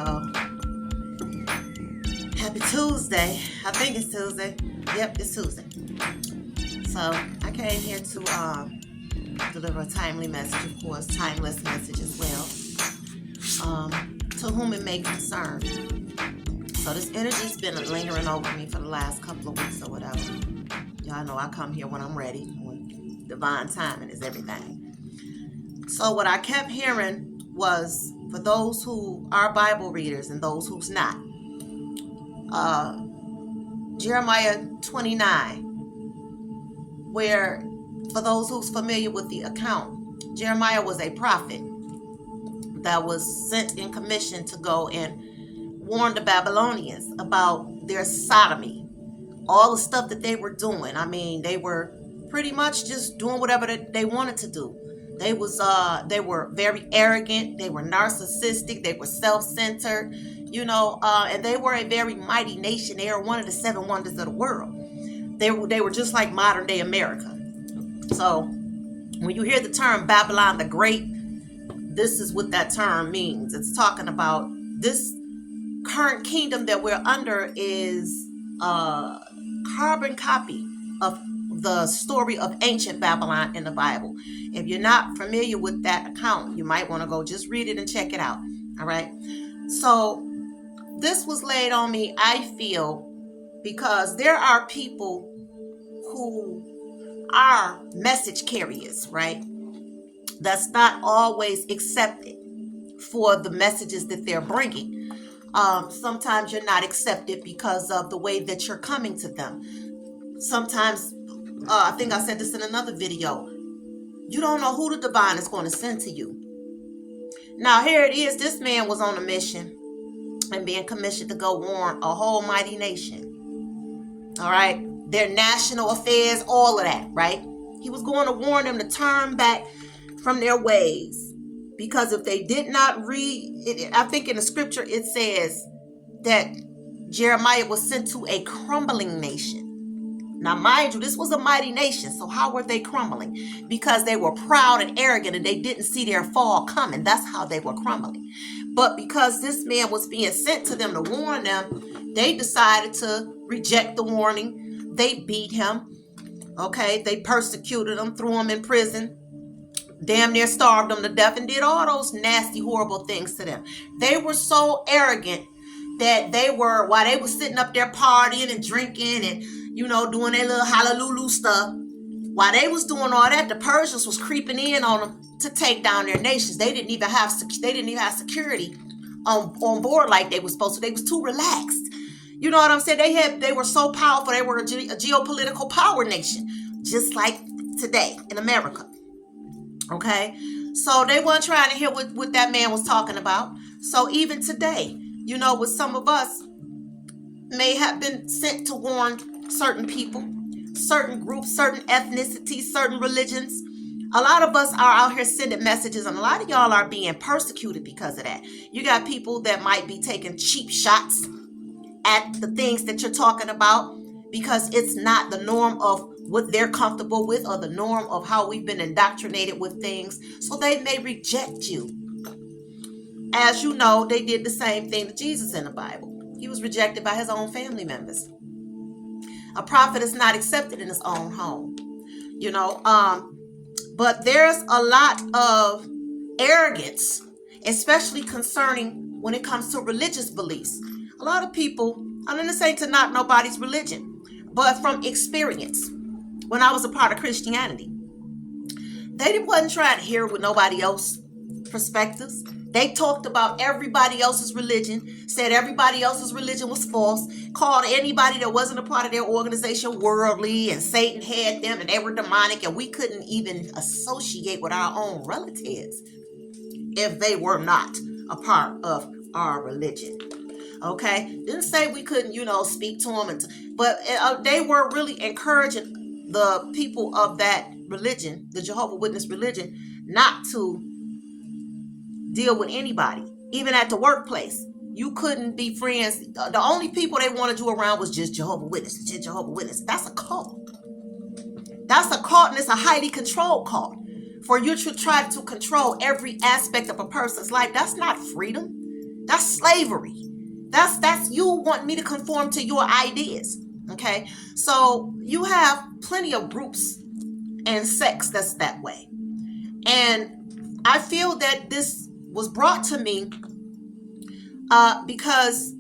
y'all. Happy Tuesday. I think it's Tuesday. Yep, it's Tuesday. So I came here to deliver a timely message, of course, timeless message as well. To whom it may concern. So this energy's been lingering over me for the last couple of weeks or whatever. Y'all know I come here when I'm ready. When divine timing is everything. So what I kept hearing was, for those who are Bible readers and those who's not, Jeremiah 29, where, for those who's familiar with the account, Jeremiah was a prophet that was sent in commission to go and warn the Babylonians about their sodomy, all the stuff that they were doing. I mean, they were pretty much just doing whatever they wanted to do. They were very arrogant. They were narcissistic. They were self-centered, and they were a very mighty nation. They are one of the 7 wonders of the world. They were just like modern day America. So when you hear the term Babylon the Great, this is what that term means. It's talking about this current kingdom that we're under is a carbon copy of the story of ancient Babylon in the Bible. If you're not familiar with that account, you might want to go just read it and check it out. All right. So this was laid on me, I feel, because there are people who are message carriers, right? That's not always accepted for the messages that they're bringing. Sometimes you're not accepted because of the way that you're coming to them. Sometimes, I think I said this in another video, you don't know who the divine is going to send to you. Now here it is, this man was on a mission and being commissioned to go warn a whole mighty nation. All right, their national affairs, all of that, right? He was going to warn them to turn back from their ways, because if they did not read it, I think in the scripture it says that Jeremiah was sent to a crumbling nation. Now mind you, this was a mighty nation, so how were they crumbling? Because they were proud and arrogant and they didn't see their fall coming. That's how they were crumbling. But because this man was being sent to them to warn them, they decided to reject the warning. They beat him. Okay, they persecuted him, threw him in prison, damn near starved them to death, and did all those nasty, horrible things to them. They were so arrogant that while they were sitting up there partying and drinking and, doing their little hallelujah stuff, while they was doing all that, the Persians was creeping in on them to take down their nations. They didn't even have security on board like they were supposed to. They was too relaxed. You know what I'm saying? They were so powerful. They were a geopolitical power nation, just like today in America. Okay, so they weren't trying to hear what that man was talking about. So even today, with some of us may have been sent to warn certain people, certain groups, certain ethnicities, certain religions. A lot of us are out here sending messages, and a lot of y'all are being persecuted because of that. You got people that might be taking cheap shots at the things that you're talking about because it's not the norm of what they're comfortable with or the norm of how we've been indoctrinated with things. So they may reject you. As you know, they did the same thing to Jesus in the Bible. He was rejected by his own family members. A prophet is not accepted in his own home. But there's a lot of arrogance, especially concerning when it comes to religious beliefs. A lot of people, I'm not saying to knock nobody's religion, but from experience, when I was a part of Christianity, they wasn't trying to hear what nobody else's perspectives. They talked about everybody else's religion, said everybody else's religion was false, called anybody that wasn't a part of their organization worldly, and Satan had them and they were demonic, and we couldn't even associate with our own relatives if they were not a part of our religion. Okay, didn't say we couldn't, speak to them, but they were really encouraging the people of that religion, the Jehovah's Witness religion, not to deal with anybody, even at the workplace. You couldn't be friends. The only people they wanted you around was just Jehovah's Witnesses. Just Jehovah's Witnesses. That's a cult. That's a cult, and it's a highly controlled cult. For you to try to control every aspect of a person's life, that's not freedom. That's slavery. That's you want me to conform to your ideas. Okay, so you have plenty of groups and sects that's that way, and I feel that this was brought to me because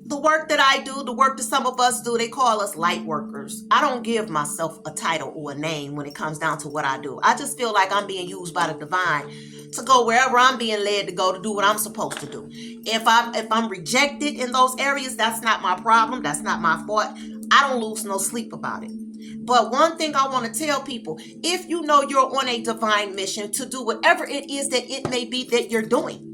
the work that I do, the work that some of us do, they call us light workers. I don't give myself a title or a name when it comes down to what I do. I just feel like I'm being used by the divine to go wherever I'm being led to go to do what I'm supposed to do. If I'm rejected in those areas, that's not my problem. That's not my fault. I don't lose no sleep about it. But one thing I want to tell people, if you know you're on a divine mission to do whatever it is that it may be that you're doing,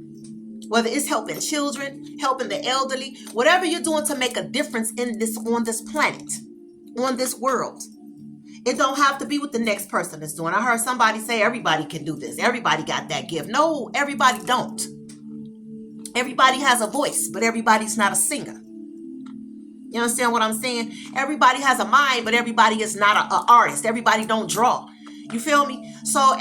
whether it's helping children, helping the elderly, whatever you're doing to make a difference on this planet, on this world. It don't have to be what the next person is doing. I heard somebody say everybody can do this. Everybody got that gift. No, everybody don't. Everybody has a voice, but everybody's not a singer. You understand what I'm saying? Everybody has a mind, but everybody is not an artist. Everybody don't draw. You feel me? So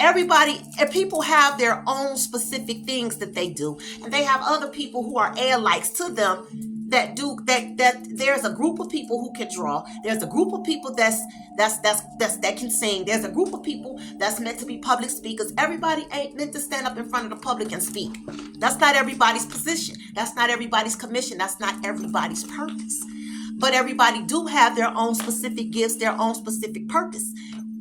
people have their own specific things that they do, and they have other people who are allikes to them that do that. There's a group of people who can draw. There's a group of people that can sing. There's a group of people that's meant to be public speakers. Everybody ain't meant to stand up in front of the public and speak. That's not everybody's position. That's not everybody's commission. That's not everybody's purpose. But everybody do have their own specific gifts, their own specific purpose.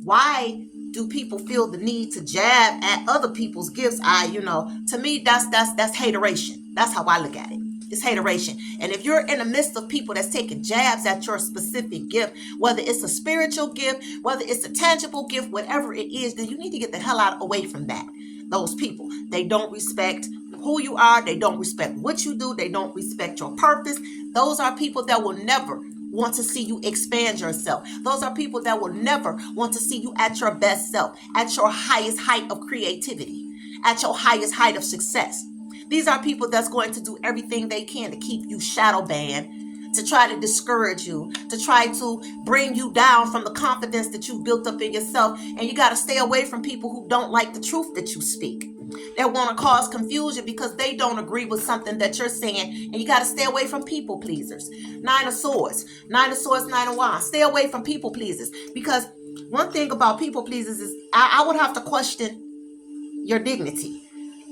Why do people feel the need to jab at other people's gifts? To me, that's hateration. That's how I look at it. It's hateration. And if you're in the midst of people that's taking jabs at your specific gift, whether it's a spiritual gift, whether it's a tangible gift, whatever it is, then you need to get the hell out away from that. Those people, they don't respect who you are. They don't respect what you do. They don't respect your purpose. Those are people that will never want to see you expand yourself. Those are people that will never want to see you at your best self, at your highest height of creativity, at your highest height of success. These are people that's going to do everything they can to keep you shadow banned, to try to discourage you, to try to bring you down from the confidence that you built up in yourself. And you got to stay away from people who don't like the truth that you speak. They want to cause confusion because they don't agree with something that you're saying. And you got to stay away from people pleasers. Nine of Swords, Nine of Wands. Stay away from people pleasers. Because one thing about people pleasers is I would have to question your dignity.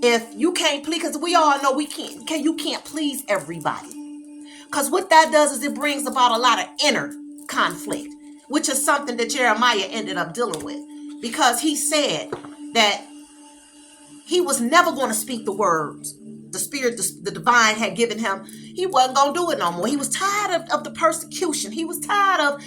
If you can't please, because we all know you can't please everybody. Because what that does is it brings about a lot of inner conflict, which is something that Jeremiah ended up dealing with. Because he said that he was never going to speak the words the spirit, the divine had given him. He wasn't going to do it no more. He was tired of the persecution. He was tired of,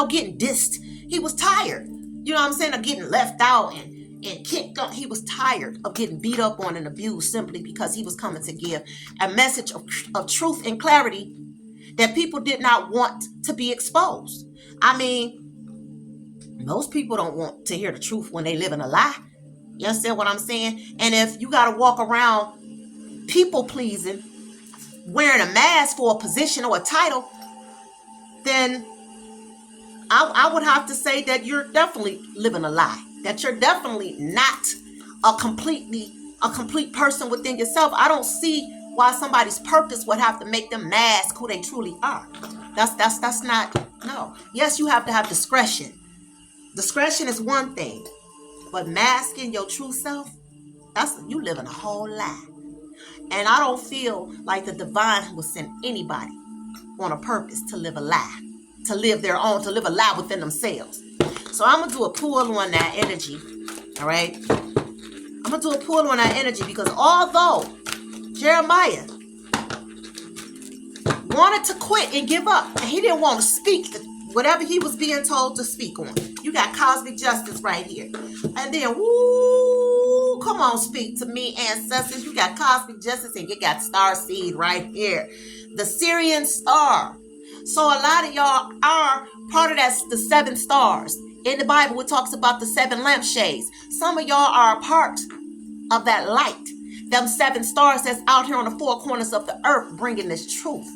getting dissed. He was tired, of getting left out and kicked up. He was tired of getting beat up on and abused simply because he was coming to give a message of truth and clarity that people did not want to be exposed. I mean, most people don't want to hear the truth when they live in a lie. You understand what I'm saying? And if you got to walk around people pleasing, wearing a mask for a position or a title, then I would have to say that you're definitely living a lie. That you're definitely not a complete person within yourself. I don't see why somebody's purpose would have to make them mask who they truly are. That's not, no. Yes, you have to have discretion. Discretion is one thing. But masking your true self, you living a whole lie. And I don't feel like the divine will send anybody on a purpose to live a lie, to live a lie within themselves. So I'm going to do a pull on that energy, all right? I'm going to do a pull on that energy because although Jeremiah wanted to quit and give up, and he didn't want to speak whatever he was being told to speak on. You got cosmic justice right here. And then, woo, come on, speak to me, ancestors. You got cosmic justice and you got star seed right here. The Syrian star. So a lot of y'all are part of the 7 stars. In the Bible, it talks about the 7 lampshades. Some of y'all are a part of that light. Them 7 stars that's out here on the 4 corners of the earth bringing this truth.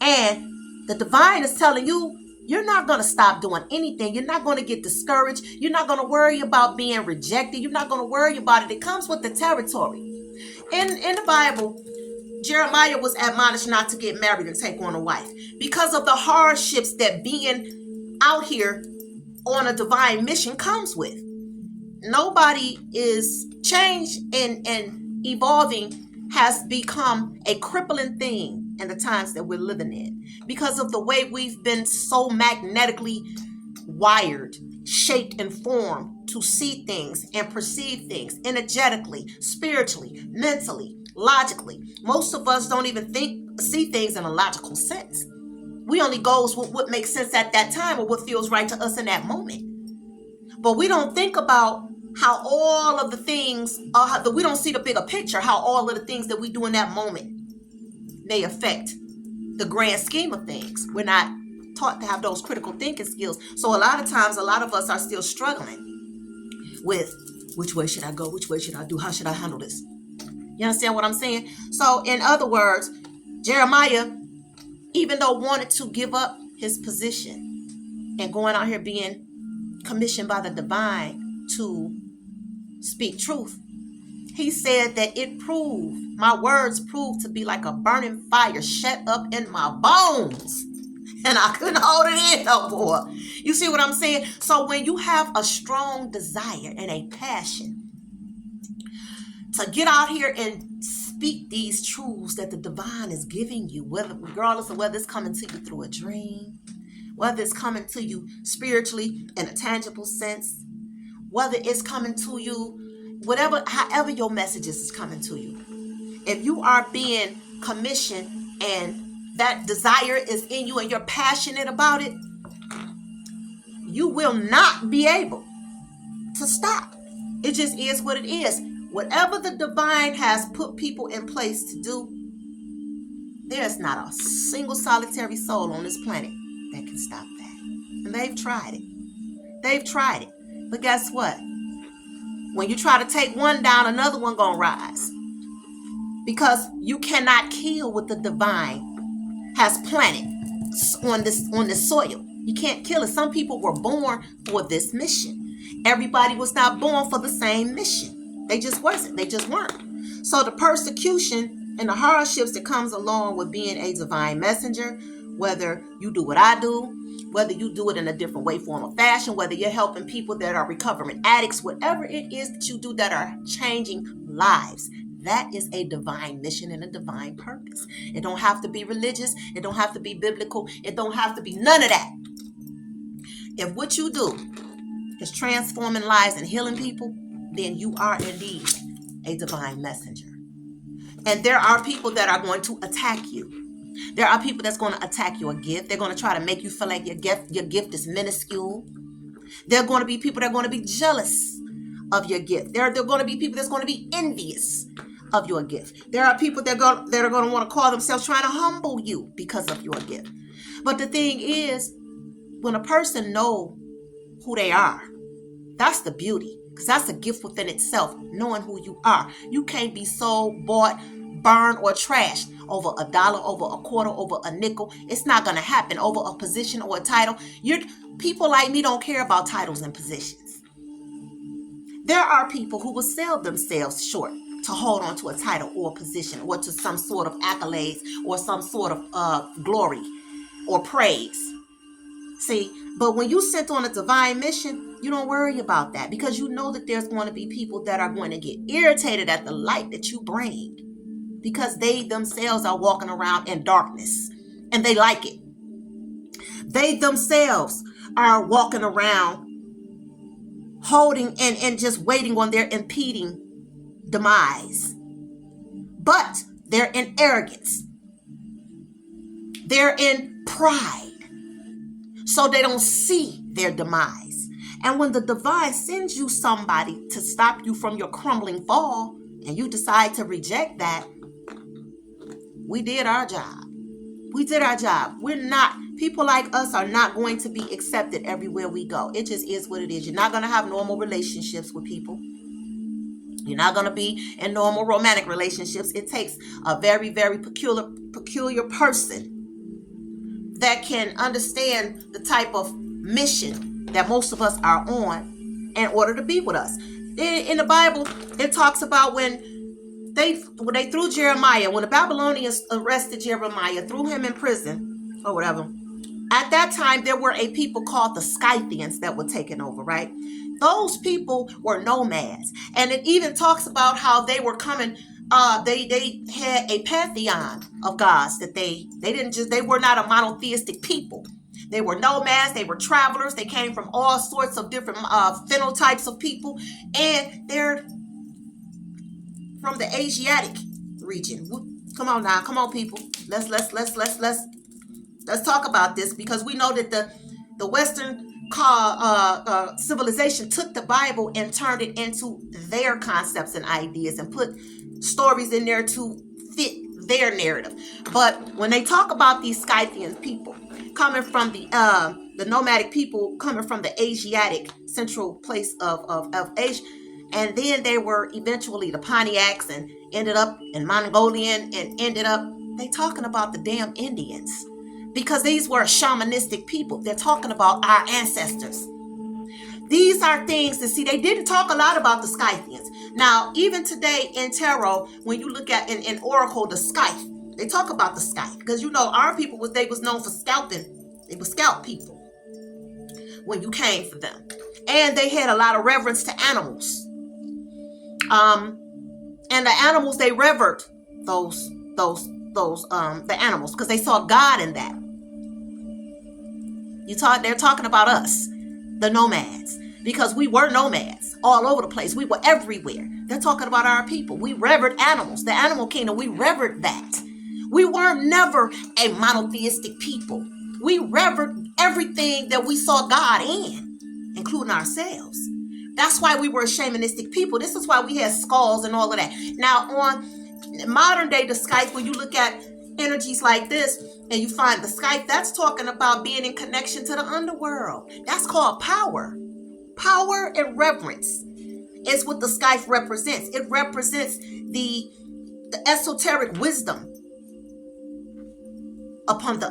And the divine is telling you, you're not going to stop doing anything. You're not going to get discouraged. You're not going to worry about being rejected. You're not going to worry about it. It comes with the territory. In the Bible, Jeremiah was admonished not to get married and take on a wife because of the hardships that being out here on a divine mission comes with. Nobody is changed and evolving has become a crippling thing in the times that we're living in because of the way we've been so magnetically wired, shaped, and formed to see things and perceive things energetically, spiritually, mentally, logically. Most of us don't even see things in a logical sense. We only go with what makes sense at that time or what feels right to us in that moment. But we don't think about how all of the things, we don't see the bigger picture, how all of the things that we do in that moment may affect the grand scheme of things. We're not taught to have those critical thinking skills. So a lot of times, a lot of us are still struggling with which way should I go? Which way should I do? How should I handle this? You understand what I'm saying? So in other words, Jeremiah, even though wanted to give up his position and going out here being commissioned by the divine to speak truth, he said that my words proved to be like a burning fire shut up in my bones. And I couldn't hold it in no more. You see what I'm saying? So when you have a strong desire and a passion to get out here and speak these truths that the divine is giving you, regardless of whether it's coming to you through a dream, whether it's coming to you spiritually in a tangible sense, whether it's coming to you, however your message is coming to you. If you are being commissioned and that desire is in you and you're passionate about it, you will not be able to stop. It just is what it is. Whatever the divine has put people in place to do, there's not a single solitary soul on this planet that can stop that. And they've tried it. But guess what? When you try to take one down, another one gonna rise. Because you cannot kill what the divine has planted on this soil. You can't kill it. Some people were born for this mission. Everybody was not born for the same mission. They just wasn't. They just weren't. So the persecution and the hardships that comes along with being a divine messenger, whether you do what I do, whether you do it in a different way, form, or fashion, whether you're helping people that are recovering addicts, whatever it is that you do that are changing lives, that is a divine mission and a divine purpose. It don't have to be religious. It don't have to be biblical. It don't have to be none of that. If what you do is transforming lives and healing people, then you are indeed a divine messenger. And there are people that are going to attack you. There are people that's going to attack your gift. They're going to try to make you feel like your gift is minuscule. There are going to be people that are going to be jealous of your gift. There are going to be people that's going to be envious of your gift. There are people that are going to want to call themselves trying to humble you because of your gift. But the thing is, when a person knows who they are, that's the beauty. Because that's a gift within itself, knowing who you are. You can't be sold, bought, burned, or trashed over $1, over a quarter, over a nickel. It's not going to happen over a position or a title. People like me don't care about titles and positions. There are people who will sell themselves short to hold on to a title or a position or to some sort of accolades or some sort of glory or praise. See, but when you sent on a divine mission, you don't worry about that because you know that there's going to be people that are going to get irritated at the light that you bring because they themselves are walking around in darkness and they like it. They themselves are walking around holding and just waiting on their impeding demise. But they're in arrogance. They're in pride. So they don't see their demise. And when the divine sends you somebody to stop you from your crumbling fall, and you decide to reject that, we did our job. We did our job. People like us are not going to be accepted everywhere we go. It just is what it is. You're not going to have normal relationships with people. You're not going to be in normal romantic relationships. It takes a very, very peculiar person that can understand the type of mission that most of us are on in order to be with us. In the Bible, it talks about when they threw Jeremiah, when the Babylonians arrested Jeremiah, threw him in prison or whatever. At that time, there were a people called the Scythians that were taken over, right? Those people were nomads. And it even talks about how they were coming, they had a pantheon of gods that they were not a monotheistic people. They were nomads, they were travelers, they came from all sorts of different phenotypes of people, and they're from the Asiatic region. Come on now, come on people. Let's talk about this, because we know that the Western civilization took the Bible and turned it into their concepts and ideas and put stories in there to fit their narrative. But when they talk about these Scythian people coming from the nomadic people coming from the Asiatic central place of Asia, and then they were eventually the Pontiacs and ended up in Mongolian and they talking about the damn Indians. Because these were shamanistic people. They're talking about our ancestors. These are things that, see, they didn't talk a lot about the Scythians. Now, even today in tarot, when you look at in Oracle, the Scythe, they talk about the Scythe. Because you know, our people was known for scalping. They were scalp people when you came for them. And they had a lot of reverence to animals. And the animals, they revered the animals, because they saw God in that. They're talking about us, the nomads, because we were nomads all over the place. We were everywhere. They're talking about our people. We revered animals, the animal kingdom. We revered that. We weren't never a monotheistic people. We revered everything that we saw God in, including ourselves. That's why we were a shamanistic people. This is why we had skulls and all of that. Now, on modern day, the Scythe, when you look at energies like this and you find the Scythe, that's talking about being in connection to the underworld. That's called power. Power and reverence is what the Scythe represents. It represents the esoteric wisdom upon the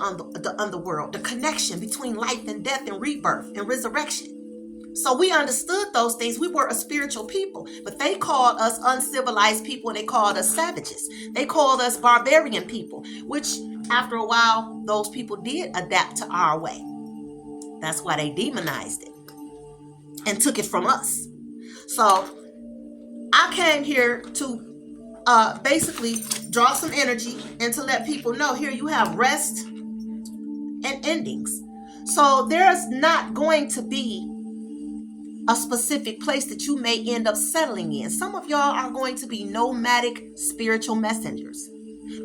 underworld, the connection between life and death and rebirth and resurrection. So we understood those things. We were a spiritual people, but they called us uncivilized people, and they called us savages. They called us barbarian people, which after a while, those people did adapt to our way. That's why they demonized it and took it from us. So I came here to basically draw some energy and to let people know, here you have rest and endings. So there's not going to be a specific place that you may end up settling in. Some of y'all are going to be nomadic spiritual messengers,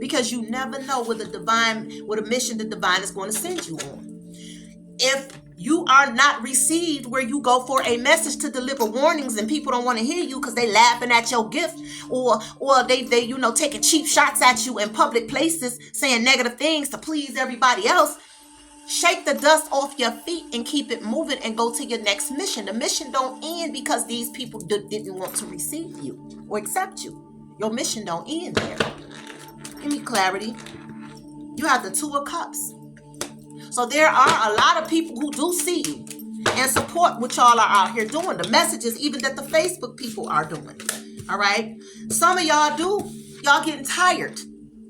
because you never know what a mission the divine is going to send you on. If you are not received where you go for a message to deliver warnings and people don't want to hear you because they laughing at your gift, or they taking cheap shots at you in public places, saying negative things to please everybody else, shake the dust off your feet and keep it moving and go to your next mission. The mission don't end because these people didn't want to receive you or accept you. Your mission don't end there. Give me clarity. You have the Two of Cups. So there are a lot of people who do see you and support what y'all are out here doing. The messages even that the Facebook people are doing. All right. Some of y'all getting tired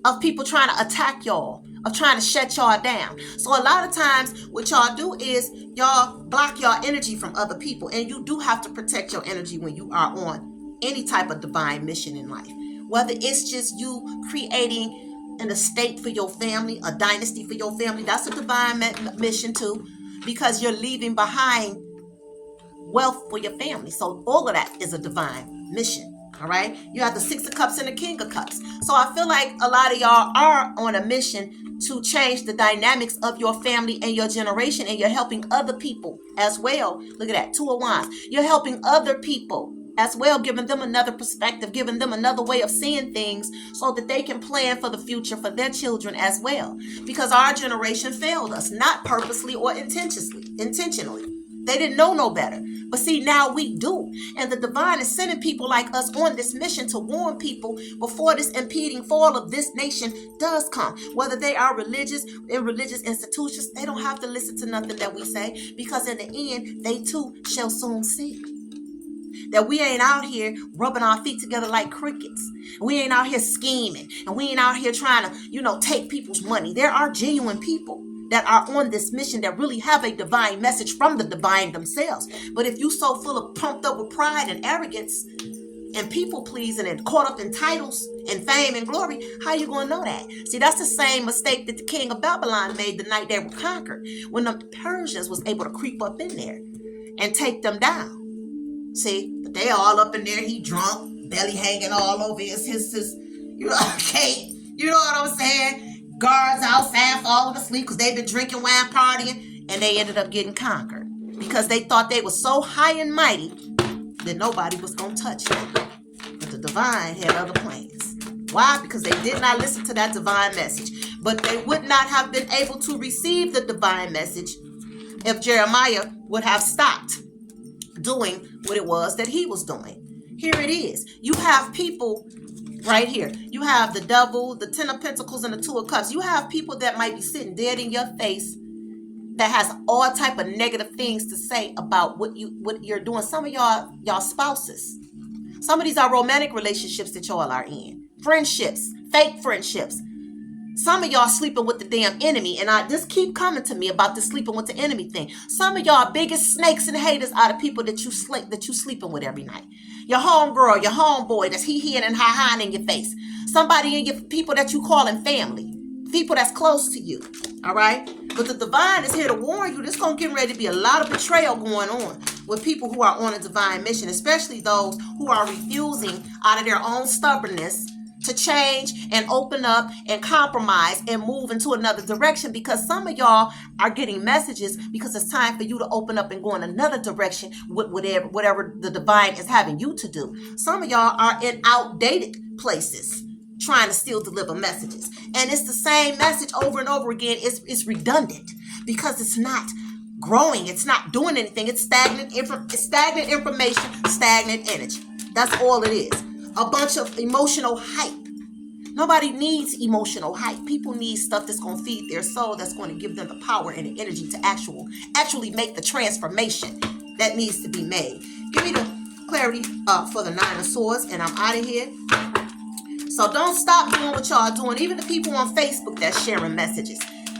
of people trying to attack y'all, of trying to shut y'all down. So a lot of times what y'all do is y'all block y'all energy from other people. And you do have to protect your energy when you are on any type of divine mission in life. Whether it's just you creating an estate for your family, a dynasty for your family, that's a divine mission too, because you're leaving behind wealth for your family. So all of that is a divine mission. All right. You have the Six of Cups and the King of Cups. So I feel like a lot of y'all are on a mission to change the dynamics of your family and your generation, and you're helping other people as well. Look at that. Two of Wands. You're helping other people as well, giving them another perspective, giving them another way of seeing things so that they can plan for the future for their children as well. Because our generation failed us, not purposely or intentionally. They didn't know no better. But see, now we do. And the divine is sending people like us on this mission to warn people before this impending fall of this nation does come. Whether they are religious, in religious institutions, they don't have to listen to nothing that we say, because in the end, they too shall soon see. That we ain't out here rubbing our feet together like crickets. We ain't out here scheming. And we ain't out here trying to, take people's money. There are genuine people that are on this mission that really have a divine message from the divine themselves. But if you so full of pumped up with pride and arrogance and people pleasing and caught up in titles and fame and glory, how you going to know that? See, that's the same mistake that the king of Babylon made the night they were conquered, when the Persians was able to creep up in there and take them down. See, but they all up in there, he drunk, belly hanging all over his cape. You know what I'm saying? Guards outside falling asleep because they've been drinking wine, partying, and they ended up getting conquered because they thought they were so high and mighty that nobody was going to touch them. But the divine had other plans. Why? Because they did not listen to that divine message. But they would not have been able to receive the divine message if Jeremiah would have stopped doing what it was that he was doing. Here it is. You have people right here. You have the devil, the 10 of Pentacles, and the 2 of Cups. You have people that might be sitting dead in your face that has all type of negative things to say about what you're doing. Some of y'all spouses. Some of these are romantic relationships that y'all are in. Friendships, fake friendships. Some of y'all sleeping with the damn enemy, and I just keep coming to me about this sleeping with the enemy thing. Some of y'all biggest snakes and haters are the people that you sleeping with every night. Your homegirl, your homeboy, that's he and ha in your face. Somebody in your people that you calling family, people that's close to you. All right, but the divine is here to warn you. This gonna get ready to be a lot of betrayal going on with people who are on a divine mission, especially those who are refusing out of their own stubbornness to change and open up and compromise and move into another direction, because some of y'all are getting messages because it's time for you to open up and go in another direction with whatever the divine is having you to do. Some of y'all are in outdated places trying to still deliver messages, and it's the same message over and over again. It's redundant because it's not growing, it's not doing anything. It's stagnant information, stagnant energy. That's all it is. A bunch of emotional hype. Nobody needs emotional hype. People need stuff that's going to feed their soul, that's going to give them the power and the energy to actually make the transformation that needs to be made. Give me the clarity for the 9 of Swords, and I'm out of here. So don't stop doing what y'all doing. Even the people on Facebook that's sharing messages.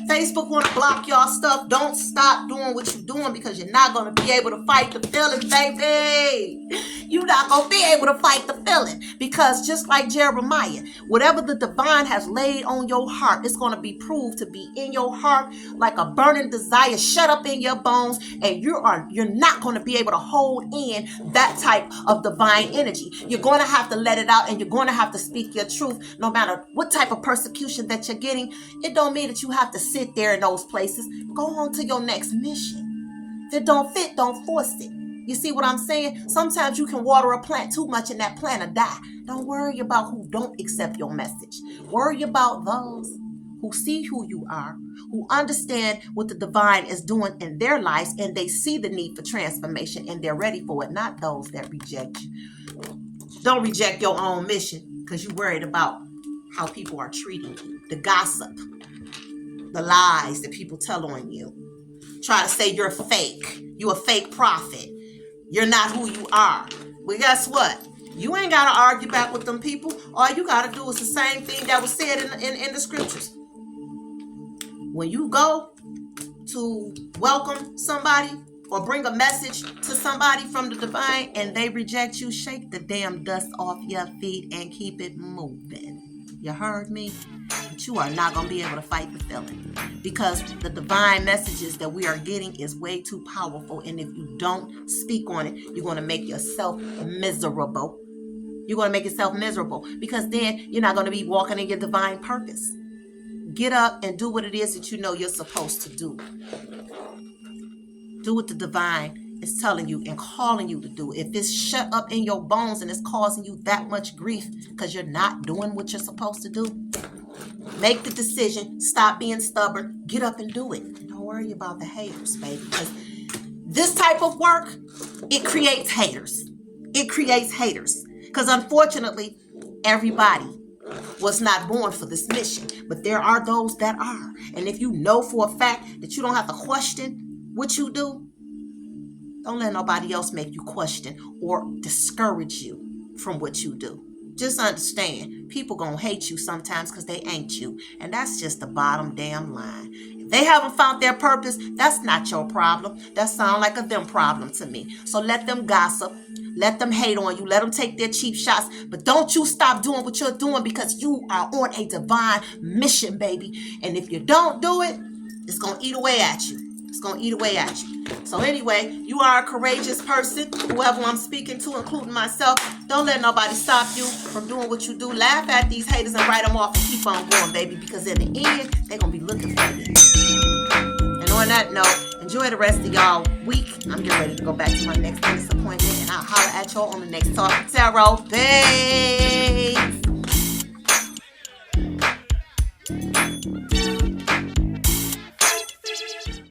Facebook want to block y'all stuff. Don't stop doing what you're doing, because you're not going to be able to fight the feeling, baby. You're not going to be able to fight the feeling, because just like Jeremiah, whatever the divine has laid on your heart, it's going to be proved to be in your heart like a burning desire shut up in your bones, and you're not going to be able to hold in that type of divine energy. You're going to have to let it out, and you're going to have to speak your truth no matter what type of persecution that you're getting. It don't mean that you have to sit there in those places. Go on to your next mission. If it don't fit, don't force it. You see what I'm saying? Sometimes you can water a plant too much and that plant will die. Don't worry about who don't accept your message. Worry about those who see who you are, who understand what the divine is doing in their lives, and they see the need for transformation and they're ready for it, not those that reject you. Don't reject your own mission because you're worried about how people are treating you, the gossip, the lies that people tell on you. Try to say you're fake. You're a fake prophet. You're not who you are. Well, guess what? You ain't got to argue back with them people. All you got to do is the same thing that was said in the scriptures. When you go to welcome somebody or bring a message to somebody from the divine and they reject you, shake the damn dust off your feet and keep it moving. You heard me? But you are not going to be able to fight the feeling, because the divine messages that we are getting is way too powerful. And if you don't speak on it, you're going to make yourself miserable. You're going to make yourself miserable, because then you're not going to be walking in your divine purpose. Get up and do what it is that you know you're supposed to do. Do what the divine is telling you and calling you to do. If it's shut up in your bones and it's causing you that much grief because you're not doing what you're supposed to do, make the decision. Stop being stubborn. Get up and do it. Don't worry about the haters, baby, because this type of work, it creates haters. It creates haters, because unfortunately, everybody was not born for this mission, but there are those that are. And if you know for a fact that you don't have to question what you do, Don't let nobody else make you question or discourage you from what you do. Just understand, people gonna hate you sometimes because they ain't you. And that's just the bottom damn line. If they haven't found their purpose, that's not your problem. That sounds like a them problem to me. So let them gossip. Let them hate on you. Let them take their cheap shots. But don't you stop doing what you're doing, because you are on a divine mission, baby. And if you don't do it, it's going to eat away at you. It's going to eat away at you. So anyway, you are a courageous person, whoever I'm speaking to, including myself. Don't let nobody stop you from doing what you do. Laugh at these haters and write them off and keep on going, baby, because in the end, they're going to be looking for you. And on that note, enjoy the rest of y'all week. I'm getting ready to go back to my next dentist appointment, and I'll holler at y'all on the next Talk Tarot. Peace.